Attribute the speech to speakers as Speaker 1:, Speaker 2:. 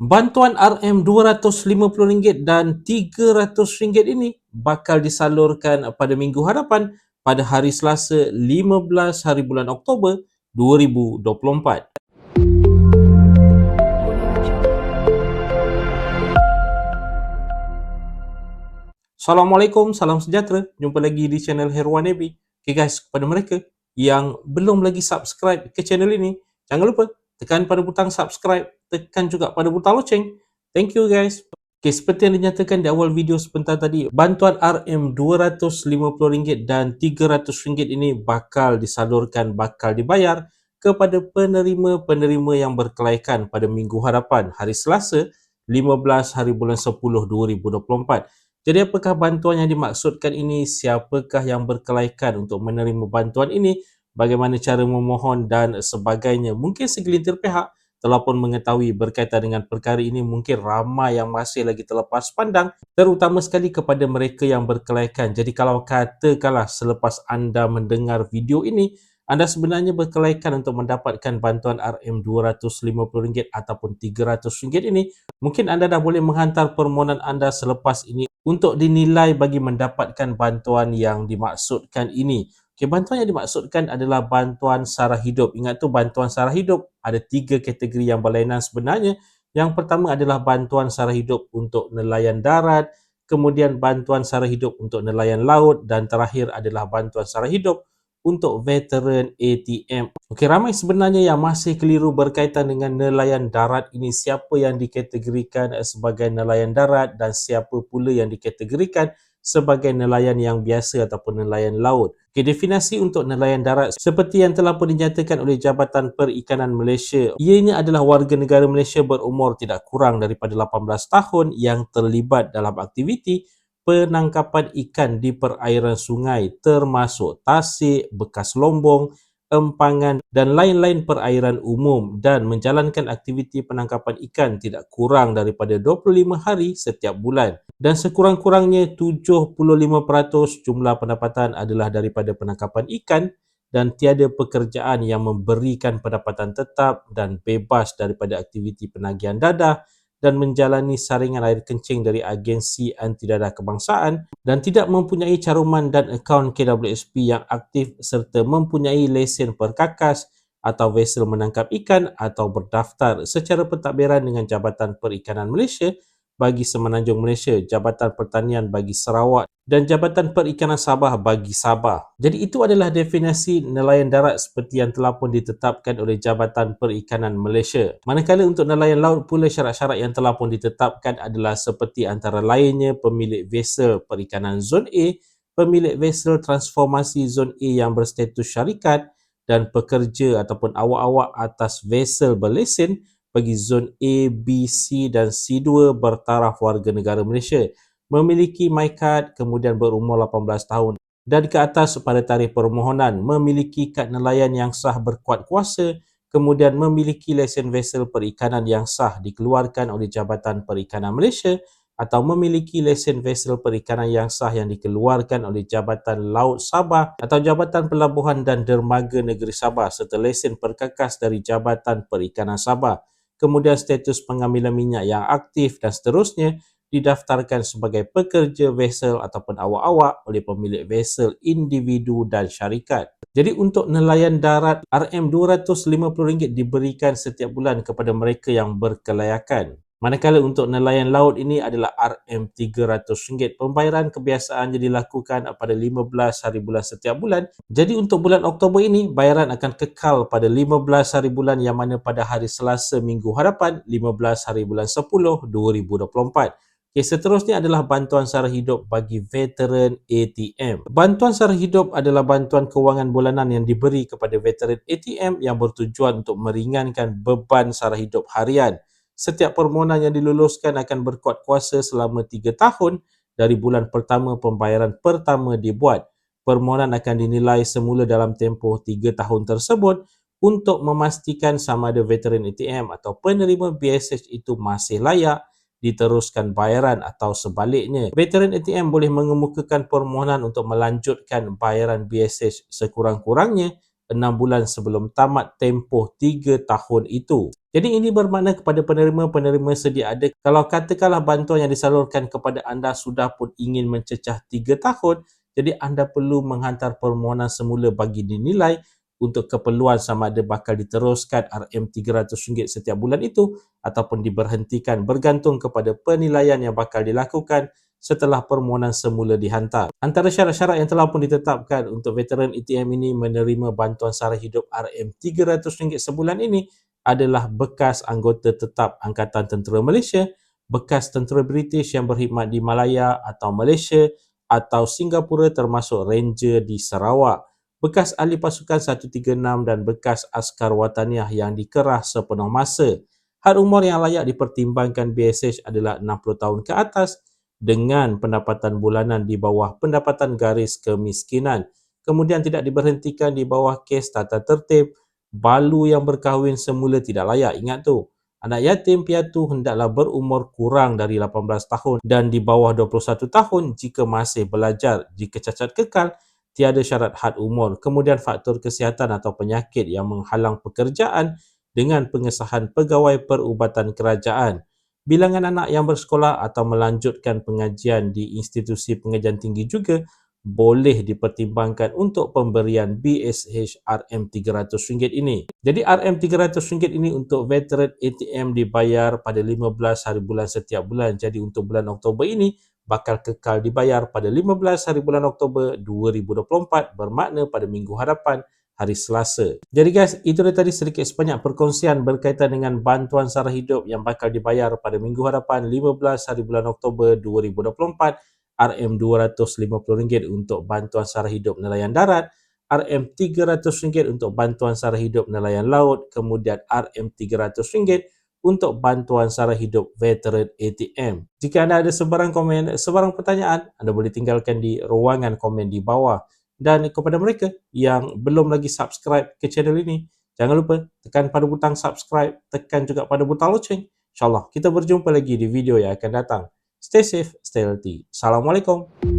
Speaker 1: Bantuan RM250 dan RM300 ini bakal disalurkan pada minggu hadapan pada hari Selasa 15 hari bulan Oktober 2024. Assalamualaikum, salam sejahtera. Jumpa lagi di channel Herwan Nebi. Okay guys, kepada mereka yang belum lagi subscribe ke channel ini, jangan lupa tekan pada butang subscribe, tekan juga pada butang loceng. Thank you guys. Okay, seperti yang dinyatakan di awal video sebentar tadi, bantuan RM250 dan RM300 ini bakal disalurkan, bakal dibayar kepada penerima-penerima yang berkelaikan pada minggu hadapan, hari Selasa, 15 hari bulan 10 2024. Jadi apakah bantuan yang dimaksudkan ini? Siapakah yang berkelaikan untuk menerima bantuan ini? Bagaimana cara memohon dan sebagainya? Mungkin segelintir pihak telah pun mengetahui berkaitan dengan perkara ini. Mungkin ramai yang masih lagi terlepas pandang, terutama sekali kepada mereka yang berkelaikan. Jadi kalau katakanlah selepas anda mendengar video ini, anda sebenarnya berkelaikan untuk mendapatkan bantuan RM250 ataupun RM300 ini, mungkin anda dah boleh menghantar permohonan anda selepas ini untuk dinilai bagi mendapatkan bantuan yang dimaksudkan ini. Okay, bantuan yang dimaksudkan adalah bantuan sara hidup. Ingat tu, bantuan sara hidup ada 3 kategori yang berlainan sebenarnya. Yang pertama adalah bantuan sara hidup untuk nelayan darat, kemudian bantuan sara hidup untuk nelayan laut, dan terakhir adalah bantuan sara hidup untuk veteran ATM. Okey, ramai sebenarnya yang masih keliru berkaitan dengan nelayan darat ini. Siapa yang dikategorikan sebagai nelayan darat dan siapa pula yang dikategorikan sebagai nelayan yang biasa ataupun nelayan laut. Okey, definisi untuk nelayan darat seperti yang telah pun dinyatakan oleh Jabatan Perikanan Malaysia. Ianya adalah warga negara Malaysia berumur tidak kurang daripada 18 tahun yang terlibat dalam aktiviti penangkapan ikan di perairan sungai termasuk tasik, bekas lombong, empangan dan lain-lain perairan umum dan menjalankan aktiviti penangkapan ikan tidak kurang daripada 25 hari setiap bulan. Dan sekurang-kurangnya 75% jumlah pendapatan adalah daripada penangkapan ikan dan tiada pekerjaan yang memberikan pendapatan tetap dan bebas daripada aktiviti penagihan dadah dan menjalani saringan air kencing dari agensi anti dadah kebangsaan dan tidak mempunyai caruman dan akaun KWSP yang aktif serta mempunyai lesen perkakas atau vesel menangkap ikan atau berdaftar secara pentadbiran dengan Jabatan Perikanan Malaysia bagi Semenanjung Malaysia, Jabatan Pertanian bagi Sarawak dan Jabatan Perikanan Sabah bagi Sabah. Jadi itu adalah definisi nelayan darat seperti yang telah pun ditetapkan oleh Jabatan Perikanan Malaysia. Manakala untuk nelayan laut pula, syarat-syarat yang telah pun ditetapkan adalah seperti antara lainnya pemilik vesel perikanan Zon A, pemilik vesel transformasi Zon A yang berstatus syarikat dan pekerja ataupun awak-awak atas vesel berlesen bagi zon A, B, C dan C2 bertaraf warga negara Malaysia, memiliki MyCard, kemudian berumur 18 tahun dan ke atas pada tarikh permohonan, memiliki kad nelayan yang sah berkuat kuasa, kemudian memiliki lesen vesel perikanan yang sah dikeluarkan oleh Jabatan Perikanan Malaysia atau memiliki lesen vesel perikanan yang sah yang dikeluarkan oleh Jabatan Laut Sabah atau Jabatan Pelabuhan dan Dermaga Negeri Sabah serta lesen perkakas dari Jabatan Perikanan Sabah. Kemudian status pengambilan minyak yang aktif dan seterusnya didaftarkan sebagai pekerja vesel ataupun awak-awak oleh pemilik vesel individu dan syarikat. Jadi untuk nelayan darat, RM250 diberikan setiap bulan kepada mereka yang berkelayakan. Manakala untuk nelayan laut ini adalah RM300. Pembayaran kebiasaannya dilakukan pada 15 hari bulan setiap bulan. Jadi untuk bulan Oktober ini, bayaran akan kekal pada 15 hari bulan yang mana pada hari Selasa minggu hadapan, 15 hari bulan 10 2024. Okay, seterusnya adalah bantuan sara hidup bagi veteran ATM. Bantuan sara hidup adalah bantuan kewangan bulanan yang diberi kepada veteran ATM yang bertujuan untuk meringankan beban sara hidup harian. Setiap permohonan yang diluluskan akan berkuat kuasa selama 3 tahun dari bulan pertama pembayaran pertama dibuat. Permohonan akan dinilai semula dalam tempoh 3 tahun tersebut untuk memastikan sama ada veteran ATM atau penerima BSH itu masih layak diteruskan bayaran atau sebaliknya. Veteran ATM boleh mengemukakan permohonan untuk melanjutkan bayaran BSH sekurang-kurangnya 6 bulan sebelum tamat tempoh 3 tahun itu. Jadi ini bermakna kepada penerima-penerima sedia ada, kalau katakanlah bantuan yang disalurkan kepada anda sudah pun ingin mencecah 3 tahun, jadi anda perlu menghantar permohonan semula bagi dinilai untuk keperluan sama ada bakal diteruskan RM300 setiap bulan itu ataupun diberhentikan bergantung kepada penilaian yang bakal dilakukan setelah permohonan semula dihantar. Antara syarat-syarat yang telah pun ditetapkan untuk veteran ATM ini menerima bantuan sara hidup RM300 sebulan ini adalah bekas anggota tetap Angkatan Tentera Malaysia, bekas tentera British yang berkhidmat di Malaya atau Malaysia atau Singapura termasuk Ranger di Sarawak, bekas ahli pasukan 136 dan bekas askar wataniah yang dikerah sepenuh masa. Had umur yang layak dipertimbangkan BSH adalah 60 tahun ke atas dengan pendapatan bulanan di bawah pendapatan garis kemiskinan. Kemudian tidak diberhentikan di bawah kes tata tertib. Balu yang berkahwin semula tidak layak. Ingat tu. Anak yatim piatu hendaklah berumur kurang dari 18 tahun dan di bawah 21 tahun jika masih belajar. Jika cacat kekal, tiada syarat had umur. Kemudian faktor kesihatan atau penyakit yang menghalang pekerjaan dengan pengesahan pegawai perubatan kerajaan. Bilangan anak yang bersekolah atau melanjutkan pengajian di institusi pengajian tinggi juga boleh dipertimbangkan untuk pemberian BSH RM300 ini. Jadi RM300 ini untuk veteran ATM dibayar pada 15 hari bulan setiap bulan. Jadi untuk bulan Oktober ini bakal kekal dibayar pada 15 hari bulan Oktober 2024 bermakna pada minggu hadapan hari Selasa. Jadi guys, itu dia tadi sedikit sebanyak perkongsian berkaitan dengan bantuan sara hidup yang bakal dibayar pada minggu hadapan 15 hari bulan Oktober 2024, RM250 untuk bantuan sara hidup nelayan darat, RM300 untuk bantuan sara hidup nelayan laut, kemudian RM300 untuk bantuan sara hidup veteran ATM. Jika anda ada sebarang komen, sebarang pertanyaan, anda boleh tinggalkan di ruangan komen di bawah. Dan kepada mereka yang belum lagi subscribe ke channel ini, jangan lupa tekan pada butang subscribe, tekan juga pada butang loceng. InsyaAllah kita berjumpa lagi di video yang akan datang. Stay safe, stay healthy. Assalamualaikum.